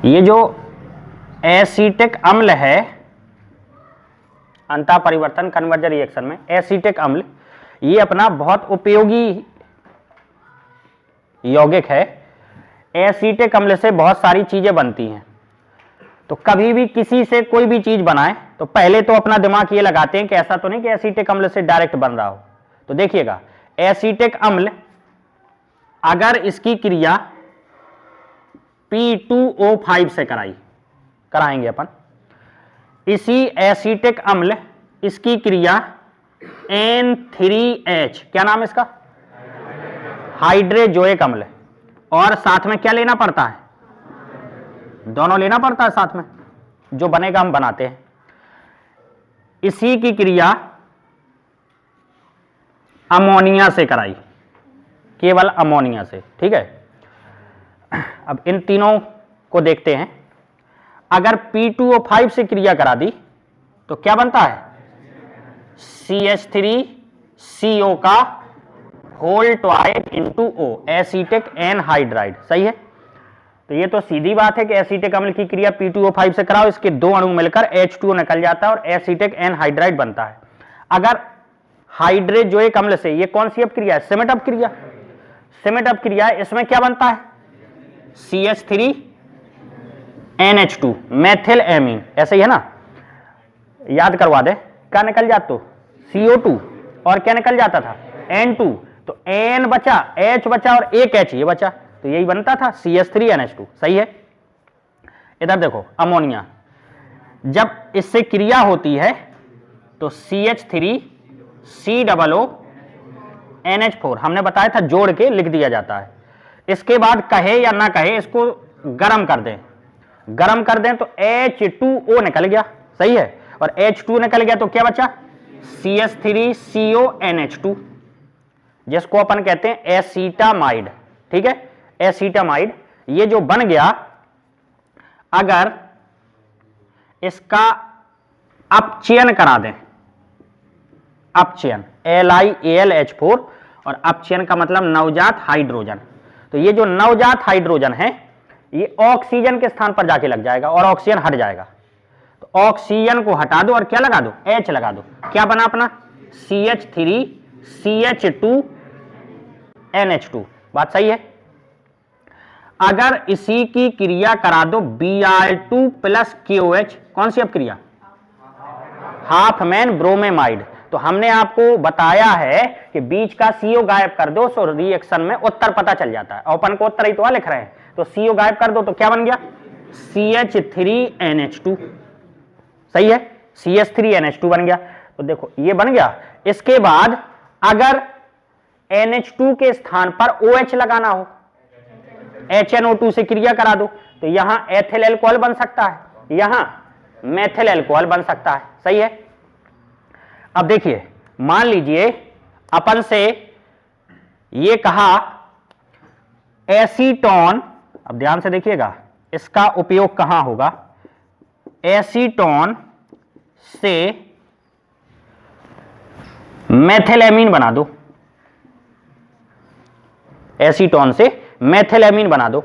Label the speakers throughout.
Speaker 1: ये जो एसीटिक अम्ल है अंतः परिवर्तन कन्वर्जन रिएक्शन में, एसीटिक अम्ल ये अपना बहुत उपयोगी यौगिक है। एसीटिक अम्ल से बहुत सारी चीजें बनती हैं। तो कभी भी किसी से कोई भी चीज बनाए तो पहले तो अपना दिमाग ये लगाते हैं कि ऐसा तो नहीं कि एसीटिक अम्ल से डायरेक्ट बन रहा हो। तो देखिएगा, एसीटिक अम्ल अगर इसकी क्रिया P2O5 से कराएंगे अपन, इसी एसीटिक अम्ल इसकी क्रिया N3H, क्या नाम है इसका, हाइड्रोजोइक अम्ल, और साथ में क्या लेना पड़ता है, दोनों लेना पड़ता है साथ में, जो बनेगा हम बनाते हैं। इसी की क्रिया अमोनिया से कराई, केवल अमोनिया से, ठीक है। अब इन तीनों को देखते हैं। अगर P2O5 से क्रिया करा दी तो क्या बनता है, CH3CO का whole twice into O, acetic anhydride, सही है। तो ये तो सीधी बात है कि एसीटिक अम्ल की क्रिया P2O5 से कराओ, इसके दो अणु मिलकर H2O निकल जाता है और एसीटिक एनहाइड्राइड बनता है। अगर हाइड्रोजोइक अम्ल से, ये कौन सी अब क्रिया है, सिमेट अप क्रिया, सिमेट अप क्रिया, इसमें क्या बनता है, CH3NH2, मेथिल एमीन, ऐसे ही है ना, याद करवा दे, क्या निकल जाता तो CO2 और क्या निकल जाता था N2, तो N बचा, H बचा और एक H ये बचा, तो यही बनता था CH3NH2, सही है। इधर देखो अमोनिया, जब इससे क्रिया होती है तो CH3COO हमने बताया था जोड़ के लिख दिया जाता है। इसके बाद कहे या ना कहे इसको गर्म कर दें, गर्म कर दें तो H2O निकल गया, सही है, और H2 निकल गया तो क्या बचा, CH3CONH2, जिसको अपन कहते हैं एसीटामाइड, ठीक है, एसीटामाइड। ये जो बन गया, अगर इसका अपचयन करा दें, अपचयन LiAlH4, और अपचयन का मतलब नवजात हाइड्रोजन, तो ये जो नवजात हाइड्रोजन है ये ऑक्सीजन के स्थान पर जाके लग जाएगा और ऑक्सीजन हट जाएगा। तो ऑक्सीजन को हटा दो और क्या लगा दो, H लगा दो, क्या बना अपना CH3CH2NH2, बात सही है। अगर इसी की क्रिया करा दो Br2 प्लस KOH, कौन सी अब क्रिया, हाफ मैन ब्रोमेमाइड, तो हमने आपको बताया है कि बीच का CO गायब कर दो तो रिएक्शन में उत्तर पता चल जाता है, और अपन को उत्तर ही तो लिख रहे हैं, तो CO गायब कर दो तो क्या बन गया, CH3NH2, सही है, CH3NH2 बन गया। तो देखो ये बन गया। इसके बाद अगर NH2 के स्थान पर OH लगाना हो, HNO2 से क्रिया करा दो, तो यहां एथिल एल्कोहल बन सकता है, यहां मेथिल एल्कोहल बन सकता है, सही है। अब देखिए, मान लीजिए अपन से ये कहा एसीटोन, अब ध्यान से देखिएगा इसका उपयोग कहां होगा, एसीटोन से मेथिलेमीन बना दो, एसीटोन से मेथिलेमीन बना दो।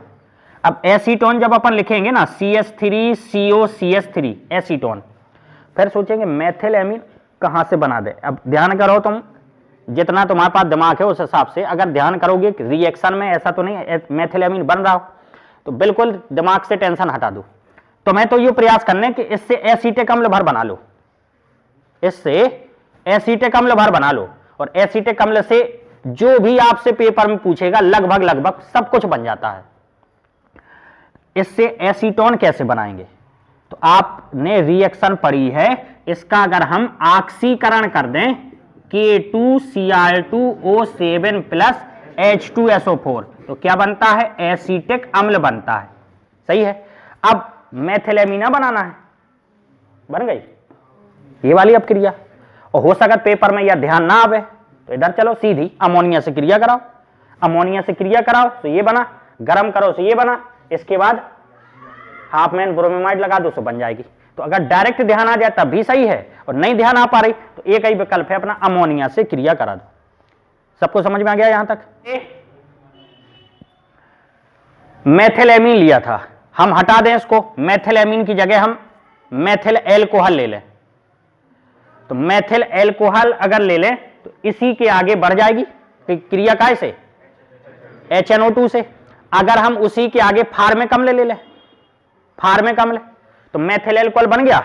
Speaker 1: अब एसीटोन जब अपन लिखेंगे ना CH3COCH3 एसीटोन, फिर सोचेंगे मेथिलेमीन कहां से बना दे। अब ध्यान करो तुम, जितना तुम्हारे पास दिमाग है उस हिसाब से अगर ध्यान करोगे कि रिएक्शन में ऐसा तो नहीं मेथिलेमीन बन रहा हो, तो बिल्कुल दिमाग से टेंशन हटा दो। तुम्हें तो ये प्रयास करने कि इससे एसीटिक अम्ल भर बना लो, इससे एसीटिक अम्ल भर बना लो, और एसीटिक अम्ल से जो भी आपसे पेपर में पूछेगा लगभग लगभग सब कुछ बन जाता है। इससे एसीटोन कैसे बनाएंगे, तो आपने रिएक्शन पढ़ी है, इसका अगर हम ऑक्सीकरण कर दें K2Cr2O7 प्लस H2SO4 तो क्या बनता है, एसीटिक अम्ल बनता है, सही है। अब मेथिलेमीना बनाना है, बन गई ये वाली अब क्रिया, और हो सका पेपर में यह ध्यान ना आवे तो इधर चलो सीधी अमोनिया से क्रिया कराओ, अमोनिया से क्रिया कराओ तो ये बना, गर्म करो तो ये बना, इसके बाद हाफ मैन ब्रोमेमाइड लगा दो तो बन जाएगी। तो अगर डायरेक्ट ध्यान आ जाए तब भी सही है, और नहीं ध्यान आ पा रही तो एक ही विकल्प है अपना, अमोनिया से क्रिया करा दो। सबको समझ में आ गया यहां तक। मेथिलेमीन लिया था, हम हटा दें इसको, मेथिलेमीन की जगह हम मेथिल एल्कोहल ले लें, तो मेथिल एल्कोहल अगर ले लें तो इसी के आगे बढ़ जाएगी क्रिया काय से, HNO2 से। अगर हम उसी के आगे फार्मिक अम्ल ले लें, फार्मिक अम्ल, तो मेथिल एल्कोहल बन गया,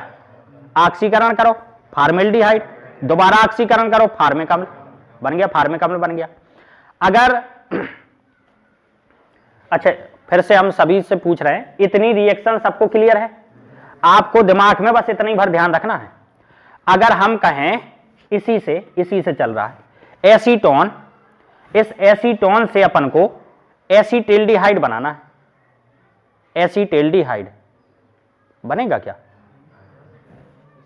Speaker 1: ऑक्सीकरण करो फार्मेल्डिहाइड, दोबारा ऑक्सीकरण करो फार्मिक अम्ल बन गया, फार्मिक अम्ल बन गया। अगर अच्छा फिर से हम सभी से पूछ रहे हैं, इतनी रिएक्शन सबको क्लियर है? आपको दिमाग में बस इतनी भर ध्यान रखना है। अगर हम कहें इसी से चल रहा है एसीटोन, इस एसीटोन से अपन को एसीटेल्डिहाइड बनाना है, एसीटेल्डिहाइड बनेगा क्या?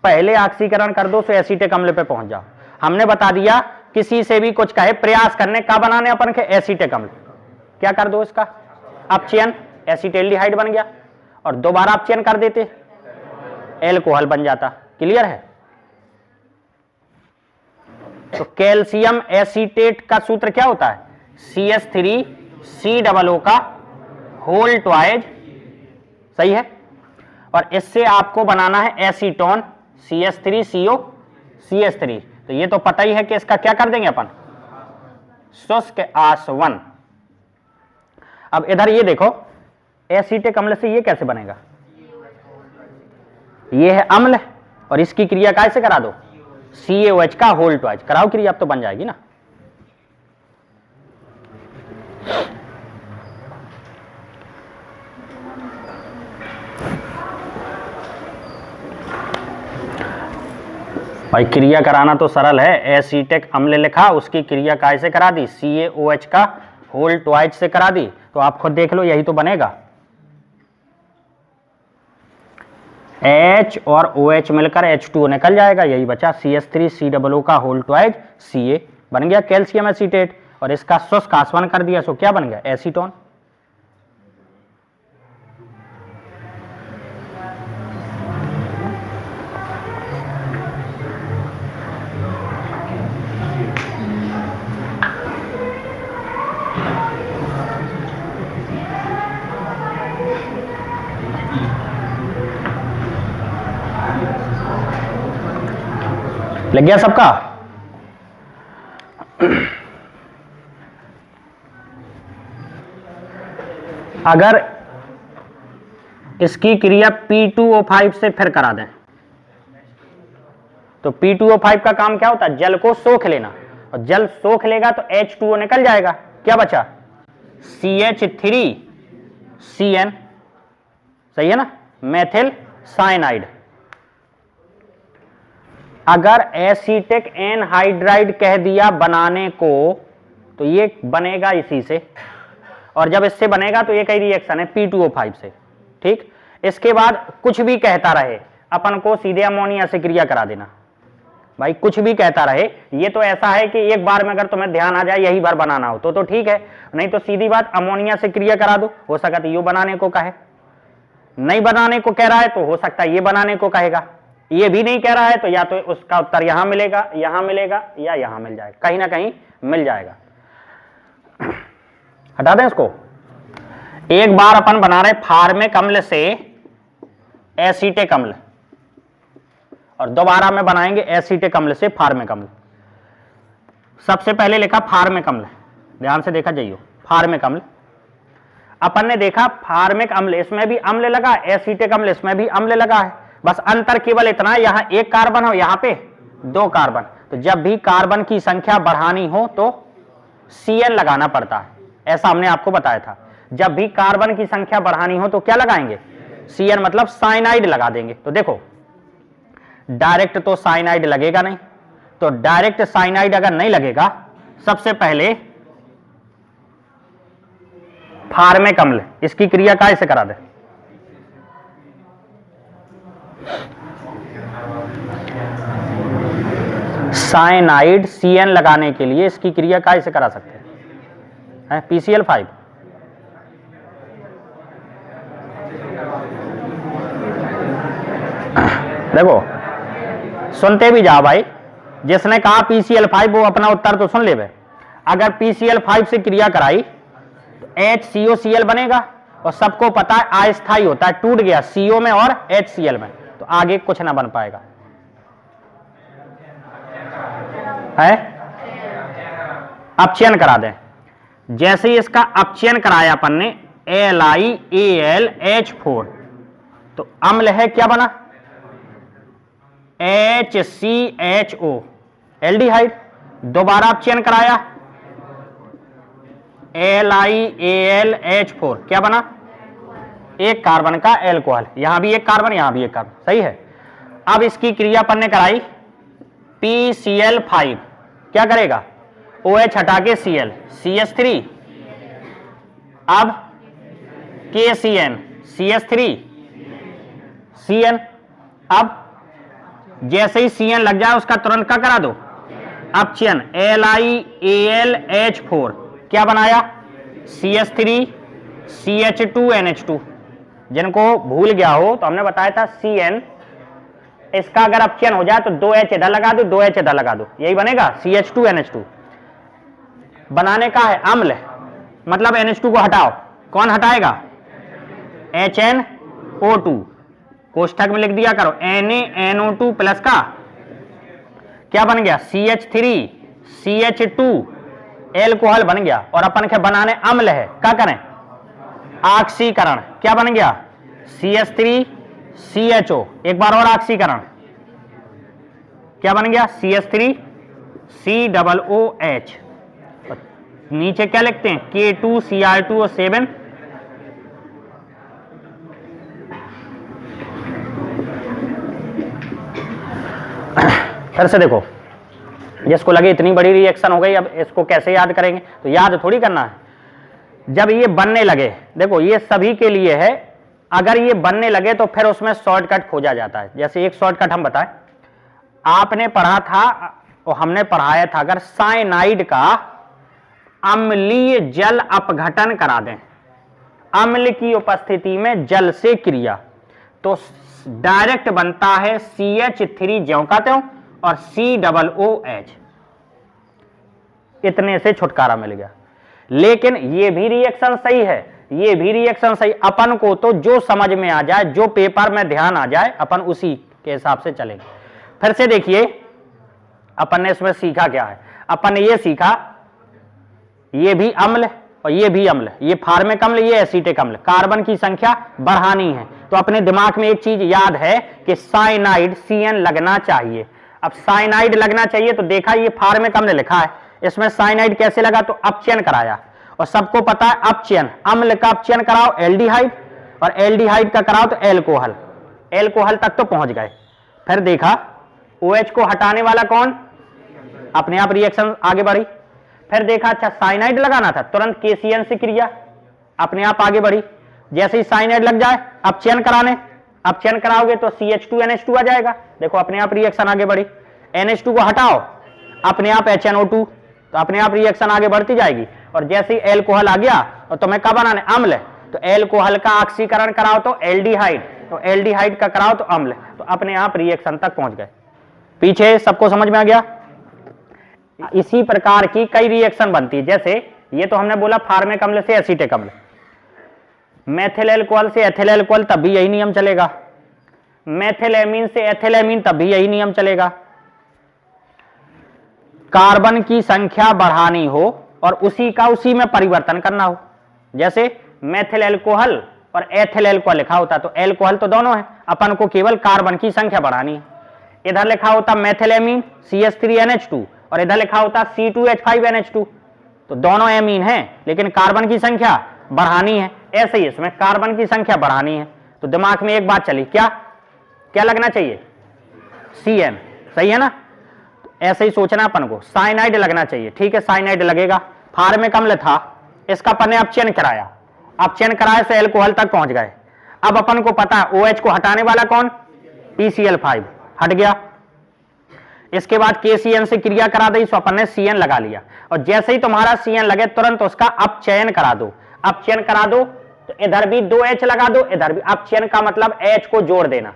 Speaker 1: पहले ऑक्सीकरण कर दो तो एसीटिक अम्ल पे पहुंच जाओ। हमने बता दिया किसी से भी कुछ कहे प्रयास करने का बनाने अपन के एसीटिक अम्ल, क्या कर दो इसका अपचयन, एसीटेल्डिहाइड बन गया, और दोबारा अपचयन कर देते एल्कोहल बन जाता। क्लियर है? तो कैल्शियम एसीटेट का सूत्र क्या होता है, CH3COO का होल ट्वाइज, सही है। और इससे आपको बनाना है एसीटोन CH3CO CH3, तो ये तो पता ही है कि इसका क्या कर देंगे अपन, शुष्क आसवन। अब इधर ये देखो एसीटिक अम्ल से ये कैसे बनेगा, ये है अम्ल और इसकी क्रिया कैसे करा दो, CaOH का होल ट्वाइज कराओ क्रिया, अब तो बन जाएगी ना। भाई क्रिया कराना तो सरल है, एसीटिक अम्ल लिखा, उसकी क्रिया कैसे करा दी, CaOH का होल ट्वाइज से करा दी, तो आप खुद देख लो यही तो बनेगा। H और OH मिलकर H2O निकल जाएगा, यही बचा CH3COO का होल ट्वाइज Ca बन गया कैल्शियम एसीटेट, और इसका शुष्क आसवन कर दिया, सो क्या बन गया एसीटोन। लग गया सबका? अगर इसकी क्रिया P2O5 से फिर करा दें तो P2O5 का काम क्या होता है, जल को सोख लेना, और जल सोख लेगा तो H2O निकल जाएगा, क्या बचा CH3CN, सही है ना, मेथिल साइनाइड। अगर एसीटिक एनहाइड्राइड कह दिया बनाने को तो ये बनेगा इसी से, और जब इससे बनेगा तो ये कई रिएक्शन है P2O5 से, ठीक। इसके बाद कुछ भी कहता रहे अपन को सीधे अमोनिया से क्रिया करा देना, भाई कुछ भी कहता रहे। ये तो ऐसा है कि एक बार में अगर तुम्हें ध्यान आ जाए यही बार बनाना हो तो ठीक है, नहीं तो सीधी बात अमोनिया से क्रिया करा दो। हो सकता है ये बनाने को कहे, नहीं बनाने को कह रहा है तो हो सकता है ये बनाने को कहेगा, ये भी नहीं कह रहा है तो या तो उसका उत्तर यहां मिलेगा, यहां मिलेगा, या यहां मिल जाएगा, कहीं ना कहीं मिल जाएगा। हटा दें इसको। एक बार अपन बना रहे फार्मिक अम्ल से एसीटिक अम्ल, और दोबारा में बनाएंगे एसीटिक अम्ल से फार्मिक अम्ल। सबसे पहले लिखा फार्मिक अम्ल, ध्यान से देखा जाइए, फार्मिक अम्ल। अपन ने देखा फार्मिक अम्ल इसमें भी अम्ल लगा, एसीटिक अम्ल इसमें भी अम्ल लगा है, बस अंतर केवल इतना, यहां एक कार्बन हो यहां पे दो कार्बन, तो जब भी कार्बन की संख्या बढ़ानी हो तो Cn लगाना पड़ता है, ऐसा हमने आपको बताया था। जब भी कार्बन की संख्या बढ़ानी हो तो क्या लगाएंगे, Cn मतलब साइनाइड लगा देंगे। तो देखो डायरेक्ट तो साइनाइड लगेगा नहीं, तो डायरेक्ट साइनाइड अगर नहीं लगेगा, सबसे पहले फार्मिक अम्ल इसकी क्रिया कैसे करा दे, साइनाइड Cn लगाने के लिए इसकी क्रिया कैसे करा सकते हैं, PCl5। देखो सुनते भी जाओ भाई, जिसने कहा PCl5 वो अपना उत्तर तो सुन ले। अगर PCl5 से क्रिया कराई तो HCOCl बनेगा, और सबको पता है अस्थाई होता है, टूट गया CO में और HCl में, तो आगे कुछ ना बन पाएगा है। अपचयन करा दें, जैसे ही इसका अपचयन कराया अपन ने LiAlH4, तो अम्ल है, क्या बना HCHO एल्डिहाइड। दोबारा अपचयन कराया LiAlH4, क्या बना एक कार्बन का एल्कोहल, यहां भी एक कार्बन यहां भी एक कार्बन, सही है। अब इसकी क्रिया अपन ने कराई PCl5, क्या करेगा OH हटा के Cl CH3, अब KCN CH3 CN। अब जैसे ही CN लग जाए उसका तुरंत क्या करा दो अपचयन LiAlH4, क्या बनाया CH3 CH2NH2। जिनको भूल गया हो तो हमने बताया था CN, इसका अगर अपचयन हो जाए तो 2H इधर लगा दो 2H इधर लगा दो, यही बनेगा CH2NH2। बनाने का है अम्ल, मतलब NH2 को हटाओ, कौन हटाएगा HNO2, कोष्ठक में लिख दिया करो NaNO2 प्लस का क्या बन गया CH3 CH2 एल्कोहल बन गया। और अपन के बनाने अम्ल है, क्या करें ऑक्सीकरण, क्या बन गया CH3 CHO, एक बार और ऑक्सीकरण, क्या बन गया CH3 COOH। नीचे क्या लिखते हैं K2Cr2O7, फिर से देखो, जिसको लगे इतनी बड़ी रिएक्शन हो गई अब इसको कैसे याद करेंगे, तो याद थोड़ी करना है। जब ये बनने लगे, देखो ये सभी के लिए है, अगर ये बनने लगे तो फिर उसमें शॉर्टकट खोजा जाता है। जैसे एक शॉर्टकट हम बताएं, आपने पढ़ा था और हमने पढ़ाया था, अगर साइनाइड का अम्लीय जल अपघटन करा दें, अम्ल की उपस्थिति में जल से क्रिया, तो डायरेक्ट बनता है CH3 ज्यों का त्यों और COOH, इतने से छुटकारा मिल गया। लेकिन ये भी रिएक्शन सही है, ये भी रिएक्शन सही, अपन को तो जो समझ में आ जाए, जो पेपर में ध्यान आ जाए, अपन उसी के हिसाब से चलेंगे। फिर से देखिए अपन ने इसमें सीखा क्या है, अपन ने ये सीखा ये भी अम्ल और ये भी अम्ल, ये फार्मिक अम्ल ये एसिटिक अम्ल, कार्बन की संख्या बढ़ानी है, तो अपने दिमाग में एक चीज याद है कि साइनाइड CN लगना चाहिए। अब साइनाइड लगना चाहिए तो देखा ये फार्मिक अम्ल लिखा है, इसमें साइनाइड कैसे लगा, तो अपचयन कराया, और सबको पता है अपचयन, अम्ल का अपचयन कराओ एल्डिहाइड और एल्डिहाइड का कराओ तो एल्कोहल, एल्कोहल तक तो पहुंच गए। फिर देखा OH को हटाने वाला कौन, अपने आप रिएक्शन आगे बढ़ी। फिर देखा अच्छा साइनाइड लगाना था, तुरंत KCN से क्रिया, अपने आप आगे बढ़ी। जैसे ही साइनाइड लग जाए अपचयन कराने, अपचयन कराओगे तो CH2NH2 आ जाएगा, देखो अपने आप रिएक्शन आगे बढ़ी। NH2 को हटाओ अपने आप HNO2, तो अपने आप रिएक्शन आगे बढ़ती जाएगी। और जैसे ही एल्कोहल आ गया और तुम्हें क्या बनाना अम्ल, तो एल्कोहल का ऑक्सीकरण कराओ तो एल्डिहाइड, तो एल्डिहाइड का कराओ तो अम्ल, तो अपने आप रिएक्शन तक पहुंच गए। पीछे सबको समझ में आ गया। इसी प्रकार की कई रिएक्शन बनती है, जैसे ये तो हमने बोला फार्मिक अम्ल से एसिटिक अम्ल, मेथिल एल्कोहल से एथिल एल्कोहल तब भी यही नियम चलेगा, मेथिलेमीन से एथिलेमीन तब भी यही नियम चलेगा। कार्बन की संख्या बढ़ानी हो और उसी का उसी में परिवर्तन करना हो, जैसे मेथिल एल्कोहल और एथिल एल्कोहल लिखा होता तो एल्कोहल तो दोनों है, अपन को केवल कार्बन की संख्या बढ़ानी है। इधर लिखा होता मेथिलेमीन CH3NH2 और इधर लिखा होता C2H5NH2, तो दोनों एमीन हैं लेकिन कार्बन की संख्या बढ़ानी है। ऐसे ही इसमें कार्बन की संख्या बढ़ानी है, तो दिमाग में एक बात चली, क्या क्या लगना चाहिए CN, सही है ना। तो ऐसे ही सोचना अपन को, साइनाइड लगना चाहिए, ठीक है साइनाइड लगेगा। फार्मिक अम्ल था, इसका अपन ने अपचयन कराया, अपचयन कराए से एल्कोहल तक पहुंच गए। अब अपन को पता है OH को हटाने वाला कौन, PCl5 हट गया। इसके बाद KCN से क्रिया करा दी तो अपन ने CN लगा लिया, और जैसे ही तुम्हारा CN लगे तुरंत उसका अपचयन करा दो, अपचयन करा दो तो इधर भी 2H लगा दो, इधर भी। अपचयन का मतलब H को जोड़ देना,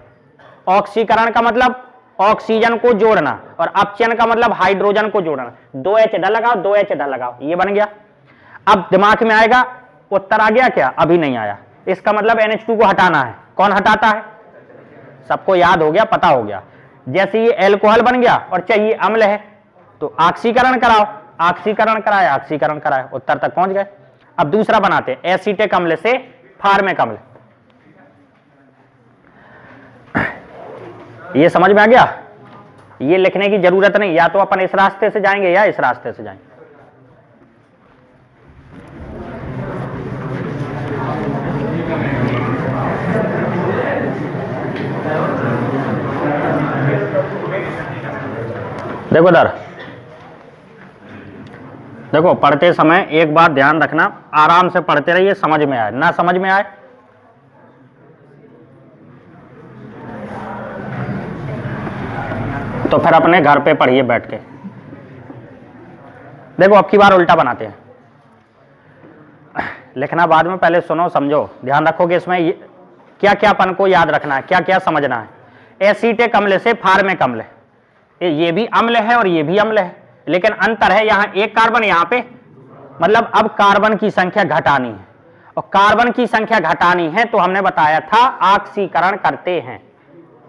Speaker 1: ऑक्सीकरण का मतलब ऑक्सीजन को जोड़ना, और अपचयन का मतलब हाइड्रोजन को जोड़ना। 2H इधर लगाओ 2H इधर लगाओ, ये बन गया। अब दिमाग में आएगा उत्तर आ गया क्या, अभी नहीं आया, इसका मतलब NH2 को हटाना है। कौन हटाता है? सबको याद हो गया, पता हो गया। जैसे ये एल्कोहल बन गया और चाहिए अम्ल है, तो ऑक्सीकरण कराओ, ऑक्सीकरण कराए, ऑक्सीकरण कराए, उत्तर तक पहुंच गए। अब दूसरा बनाते हैं, एसीटिक अम्ल से फार्मिक अम्ल। ये समझ में आ गया? ये लिखने की जरूरत नहीं, या तो अपन इस रास्ते से जाएंगे या इस रास्ते से जाएंगे। देखो दर, देखो पढ़ते समय एक बात ध्यान रखना, आराम से पढ़ते रहिए, समझ में आए, ना समझ में आए तो फिर अपने घर पे पढ़िए बैठ के। देखो अब की बार उल्टा बनाते हैं, लिखना बाद में, पहले सुनो समझो, ध्यान रखो कि इसमें क्या क्या अपन को याद रखना है, क्या क्या समझना है। एसीटिक अम्ल से फार्मिक अम्ल, ये भी अम्ल है और ये भी अम्ल है, लेकिन अंतर है यहां एक कार्बन, यहां पे मतलब अब कार्बन की संख्या घटानी है, और कार्बन की संख्या घटानी है तो हमने बताया था ऑक्सीकरण करते हैं।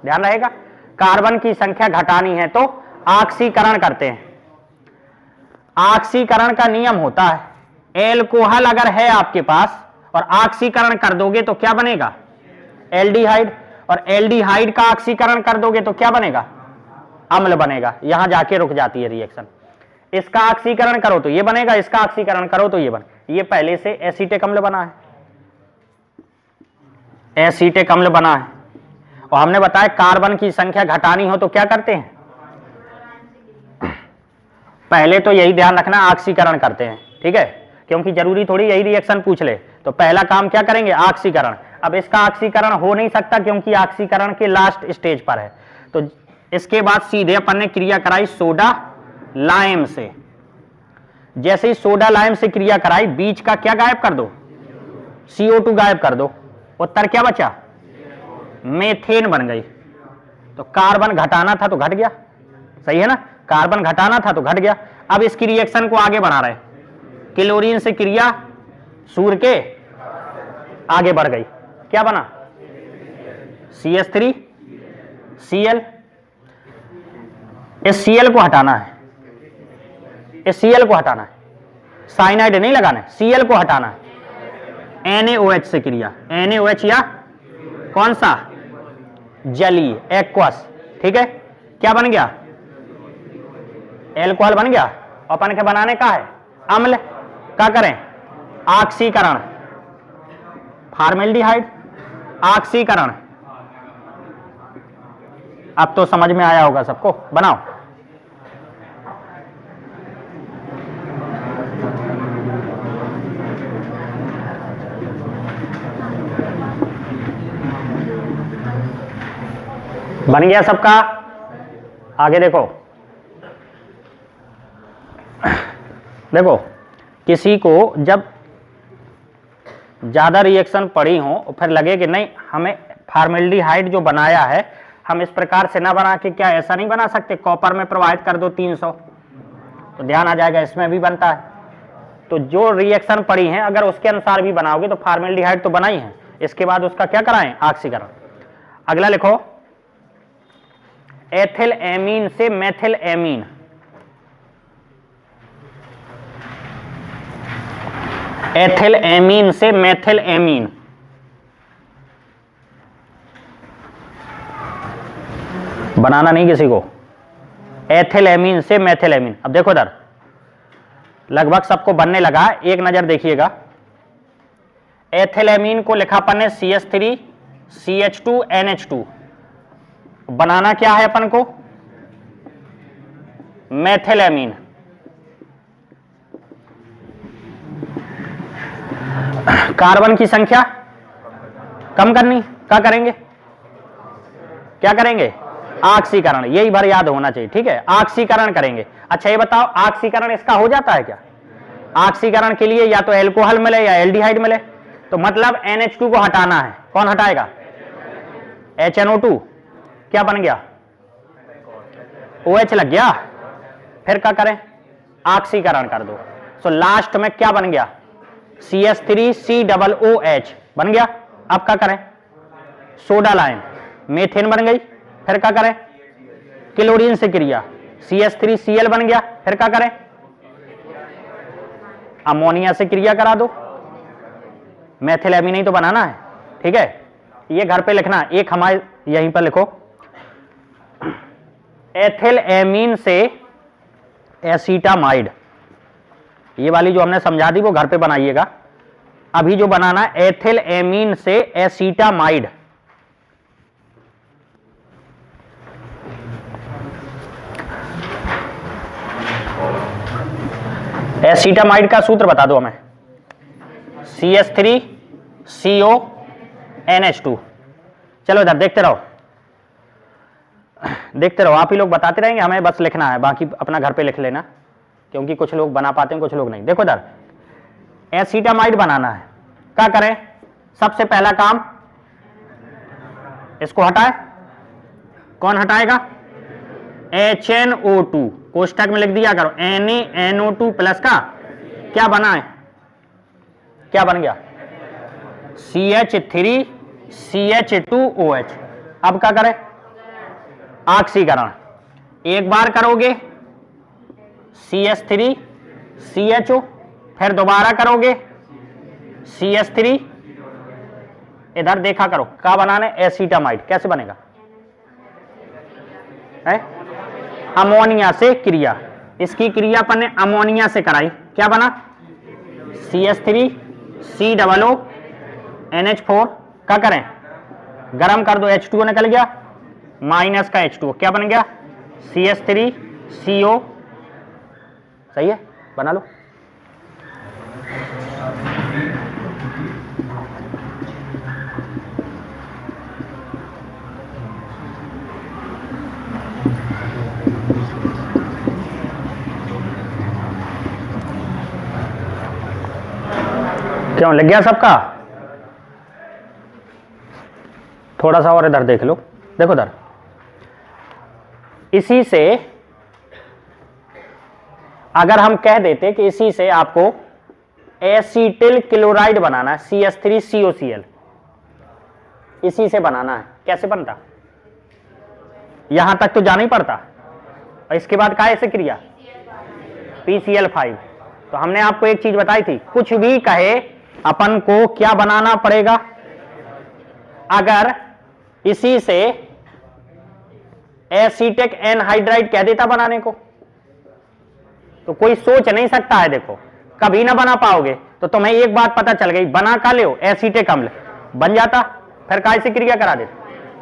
Speaker 1: ध्यान रहेगा, कार्बन की संख्या घटानी है तो ऑक्सीकरण करते हैं। ऑक्सीकरण का नियम होता है, एल्कोहल अगर है आपके पास और ऑक्सीकरण कर दोगे तो क्या बनेगा? एल्डिहाइड, और एल्डिहाइड का ऑक्सीकरण कर दोगे तो क्या बनेगा? अम्ल बनेगा। यहां जाके रुक जाती है रिएक्शन। इसका ऑक्सीकरण करो तो ये बनेगा, इसका ऑक्सीकरण करो तो ये ये पहले से एसीटिक अम्ल बना है, एसीटिक अम्ल बना है। और हमने बताया कार्बन की संख्या घटानी हो तो क्या करते हैं? पहले तो यही ध्यान रखना, ऑक्सीकरण करते हैं, ठीक है, क्योंकि जरूरी थोड़ी यही रिएक्शन पूछ ले, तो पहला काम क्या करेंगे? ऑक्सीकरण। अब इसका ऑक्सीकरण हो नहीं सकता क्योंकि ऑक्सीकरण के लास्ट स्टेज पर है, तो इसके बाद सीधे अपन ने क्रिया कराई सोडा लाइम से। जैसे ही सोडा लाइम से क्रिया कराई, बीच का क्या गायब कर दो? CO2 गायब कर दो। उत्तर क्या बचा? मेथेन बन गई। तो कार्बन घटाना था तो घट गया, सही है ना, कार्बन घटाना था तो घट गया। अब इसकी रिएक्शन को आगे बढ़ा रहे, क्लोरीन से क्रिया सूर्य के आगे बढ़ गई, क्या बना? CH3Cl। इस Cl को हटाना है, इस Cl को हटाना है, साइनाइड नहीं लगाना है, Cl को हटाना है। NaOH से क्रिया, NaOH या कौन सा? जलीय, एक्वस, ठीक है, क्या बन गया? एल्कोहल बन गया। अपन के बनाने का है अम्ल, क्या करें? ऑक्सीकरण, फॉर्मेल्डिहाइड, ऑक्सीकरण। अब तो समझ में आया होगा सबको, बनाओ। बन गया सबका? आगे देखो, देखो किसी को जब ज्यादा रिएक्शन पड़ी हो और फिर लगे कि नहीं हमें फॉर्मेल्डिहाइड जो बनाया है हम इस प्रकार से ना बना के क्या ऐसा नहीं बना सकते, कॉपर में प्रवाहित कर दो 300, तो ध्यान आ जाएगा इसमें भी बनता है। तो जो रिएक्शन पड़ी है अगर उसके अनुसार भी बनाओगे तो फॉर्मेल्डिहाइड तो बना ही है, इसके बाद उसका क्या कराएं? ऑक्सीकरण। अगला लिखो, एथिल एमीन से मेथिल एमीन। एथिल एमीन से मेथिल एमीन, बनाना नहीं किसी को। एथिल एमीन से मेथिल एमीन। अब देखो इधर लगभग सबको बनने लगा, एक नजर देखिएगा। एथिल एमीन को लिखा अपन ने CH3 CH2 NH2, बनाना क्या है अपन को? Methyl amine. कार्बन की संख्या कम करनी, क्या करेंगे? क्या करेंगे? ऑक्सीकरण। यही भर याद होना चाहिए, ठीक है, ऑक्सीकरण करेंगे। अच्छा ये बताओ ऑक्सीकरण इसका हो जाता है क्या? ऑक्सीकरण के लिए या तो एल्कोहल मिले या एल्डिहाइड मिले, तो मतलब NH2 को हटाना है। कौन हटाएगा? HNO2। क्या बन गया? OH लग गया, फिर क्या करें? ऑक्सीकरण कर दो। सो लास्ट में क्या बन गया? CH3COOH बन गया। अब क्या करें, सोडा लाएं, मेथेन बन गई, फिर क्या करें, क्लोरीन से क्रिया, CH3Cl बन गया, फिर क्या करें, अमोनिया से क्रिया करा दो, मेथिलेमीन ही तो बनाना है। ठीक है, ये घर पे लिखना, एक हमारे यहीं पर लिखो, एथिल एमीन से एसीटामाइड, ये वाली जो हमने समझा दी वो घर पे बनाइएगा। अभी जो बनाना है एथिल एमीन से एसीटामाइड, एसीटामाइड का सूत्र बता दो हमें, CH3CONH2। चलो इधर देखते रहो, देखते रहो, आप ही लोग बताते रहेंगे, हमें बस लिखना है, बाकी अपना घर पे लिख लेना, क्योंकि कुछ लोग बना पाते हैं, कुछ लोग नहीं। देखो इधर एसीटामाइड बनाना है, क्या करें, सबसे पहला काम इसको हटाए, कौन हटाएगा, HNO2, कोष्टक में लिख दिया करो, NaNO2 प्लस का क्या बना है, क्या बन गया, CH3CH2OH। अब क्या करें, ऑक्सीकरण, एक बार करोगे CH3CHO, फिर दोबारा करोगे CH3, इधर देखा करो क्या बनाना है, एसीटामाइड, कैसे बनेगा है, अमोनिया से क्रिया, इसकी क्रिया अपन ने अमोनिया से कराई, क्या बना, CH3COONH4, क्या करें, गरम कर दो, H2O निकल गया, माइनस का H2O, क्या बन गया, CH3CO। सही है, बना लो। क्यों लग गया सबका, थोड़ा सा और इधर देख लो, देखो इधर, इसी से अगर हम कह देते कि इसी से आपको एसीटिल क्लोराइड बनाना है, CH3COCl, इसी से बनाना है, कैसे बनता, यहां तक तो जाना ही पड़ता, और इसके बाद क्या ऐसे क्रिया, PCl5। तो हमने आपको एक चीज बताई थी, कुछ भी कहे अपन को क्या बनाना पड़ेगा, अगर इसी से एसीटिक एनहाइड्राइड कह देता बनाने को, तो कोई सोच नहीं सकता है, देखो कभी ना बना पाओगे। तो तुम्हें एक बात पता चल गई, बना का लो एसीटिक अम्ल बन जाता, फिर काय से क्रिया करा देते,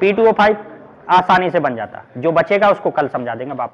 Speaker 1: P2O5, आसानी से बन जाता। जो बचेगा उसको कल समझा देंगे बाप।